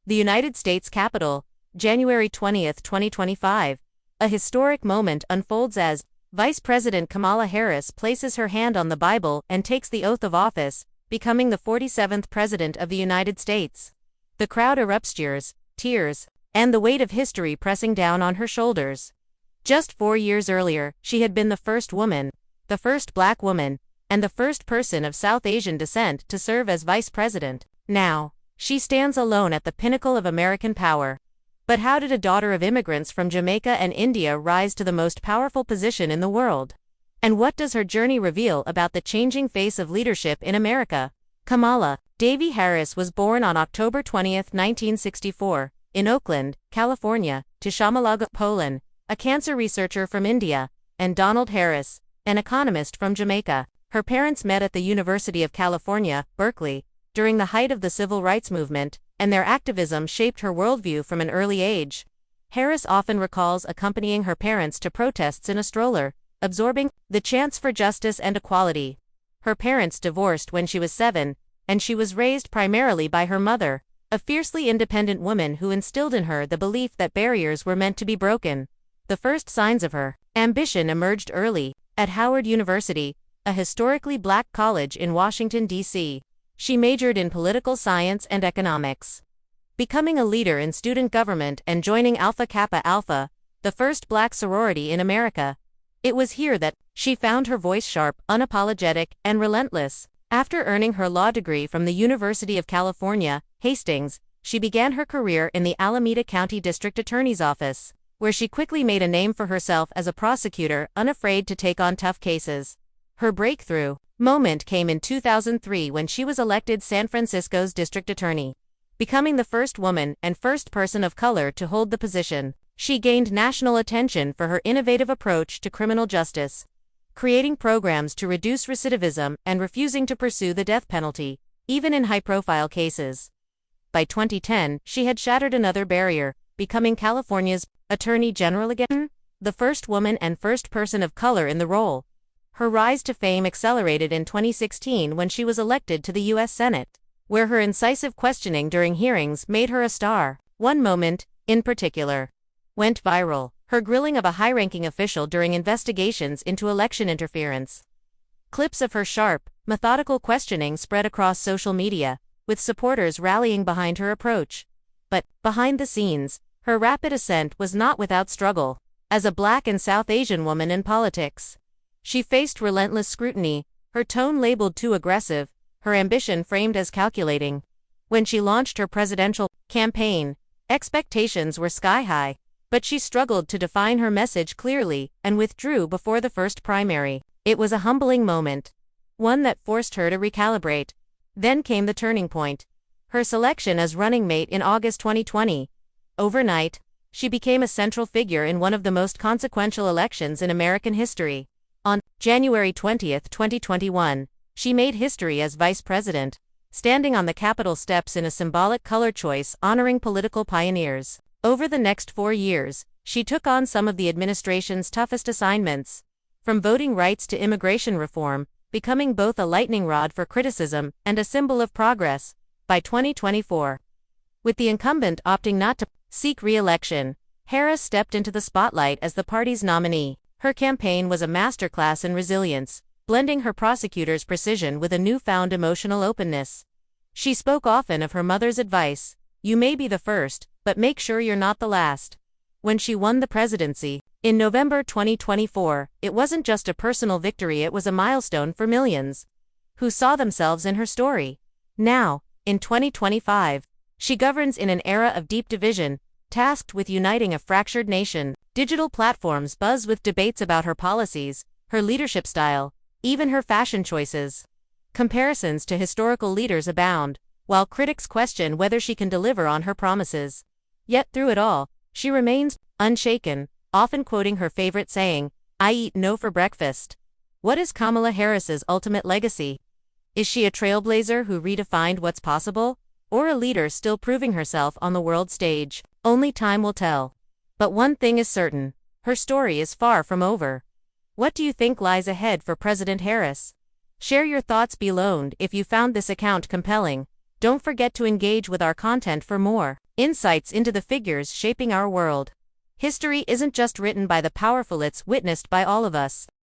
The United States Capitol, January 20, 2025. A historic moment unfolds as Vice President Kamala Harris places her hand on the Bible and takes the oath of office, becoming the 47th President of the United States. The crowd erupts tears, and the weight of history pressing down on her shoulders. Just 4 years earlier, she had been the first woman, the first black woman, and the first person of South Asian descent to serve as vice president. Now, she stands alone at the pinnacle of American power. But how did a daughter of immigrants from Jamaica and India rise to the most powerful position in the world? And what does her journey reveal about the changing face of leadership in America? Kamala Davy Harris was born on October 20, 1964, in Oakland, California, to Shamalaga, Poland, a cancer researcher from India, and Donald Harris, an economist from Jamaica. Her parents met at the University of California, Berkeley, during the height of the civil rights movement, and their activism shaped her worldview from an early age. Harris often recalls accompanying her parents to protests in a stroller, absorbing the chants for justice and equality. Her parents divorced when she was 7, and she was raised primarily by her mother, a fiercely independent woman who instilled in her the belief that barriers were meant to be broken. The first signs of her ambition emerged early, at Howard University, a historically black college in Washington, D.C. She majored in political science and economics, becoming a leader in student government and joining Alpha Kappa Alpha, the first black sorority in America. It was here that she found her voice sharp, unapologetic, and relentless. After earning her law degree from the University of California, Hastings, she began her career in the Alameda County District Attorney's Office, where she quickly made a name for herself as a prosecutor, unafraid to take on tough cases. Her breakthrough moment came in 2003 when she was elected San Francisco's district attorney. Becoming the first woman and first person of color to hold the position, she gained national attention for her innovative approach to criminal justice, creating programs to reduce recidivism and refusing to pursue the death penalty, even in high-profile cases. By 2010, she had shattered another barrier, becoming California's Attorney General again, the first woman and first person of color in the role. Her rise to fame accelerated in 2016 when she was elected to the U.S. Senate, where her incisive questioning during hearings made her a star. One moment, in particular, went viral: her grilling of a high-ranking official during investigations into election interference. Clips of her sharp, methodical questioning spread across social media, with supporters rallying behind her approach. But, behind the scenes, her rapid ascent was not without struggle. As a black and South Asian woman in politics, she faced relentless scrutiny, her tone labeled too aggressive, her ambition framed as calculating. When she launched her presidential campaign, expectations were sky-high, but she struggled to define her message clearly and withdrew before the first primary. It was a humbling moment, one that forced her to recalibrate. Then came the turning point: her selection as running mate in August 2020. Overnight, she became a central figure in one of the most consequential elections in American history. On January 20, 2021, she made history as vice president, standing on the Capitol steps in a symbolic color choice honoring political pioneers. Over the next 4 years, she took on some of the administration's toughest assignments, from voting rights to immigration reform, becoming both a lightning rod for criticism and a symbol of progress. By 2024, with the incumbent opting not to seek re-election, Harris stepped into the spotlight as the party's nominee. Her campaign was a masterclass in resilience, blending her prosecutor's precision with a newfound emotional openness. She spoke often of her mother's advice: "You may be the first, but make sure you're not the last." When she won the presidency, in November 2024, it wasn't just a personal victory, it was a milestone for millions who saw themselves in her story. Now, in 2025, she governs in an era of deep division, tasked with uniting a fractured nation. Digital platforms buzz with debates about her policies, her leadership style, even her fashion choices. Comparisons to historical leaders abound, while critics question whether she can deliver on her promises. Yet through it all, she remains unshaken, often quoting her favorite saying, "I eat no for breakfast." What is Kamala Harris's ultimate legacy? Is she a trailblazer who redefined what's possible, or a leader still proving herself on the world stage? Only time will tell. But one thing is certain: her story is far from over. What do you think lies ahead for President Harris? Share your thoughts below, and if you found this account compelling, don't forget to engage with our content for more. Insights into the figures shaping our world. History isn't just written by the powerful, it's witnessed by all of us.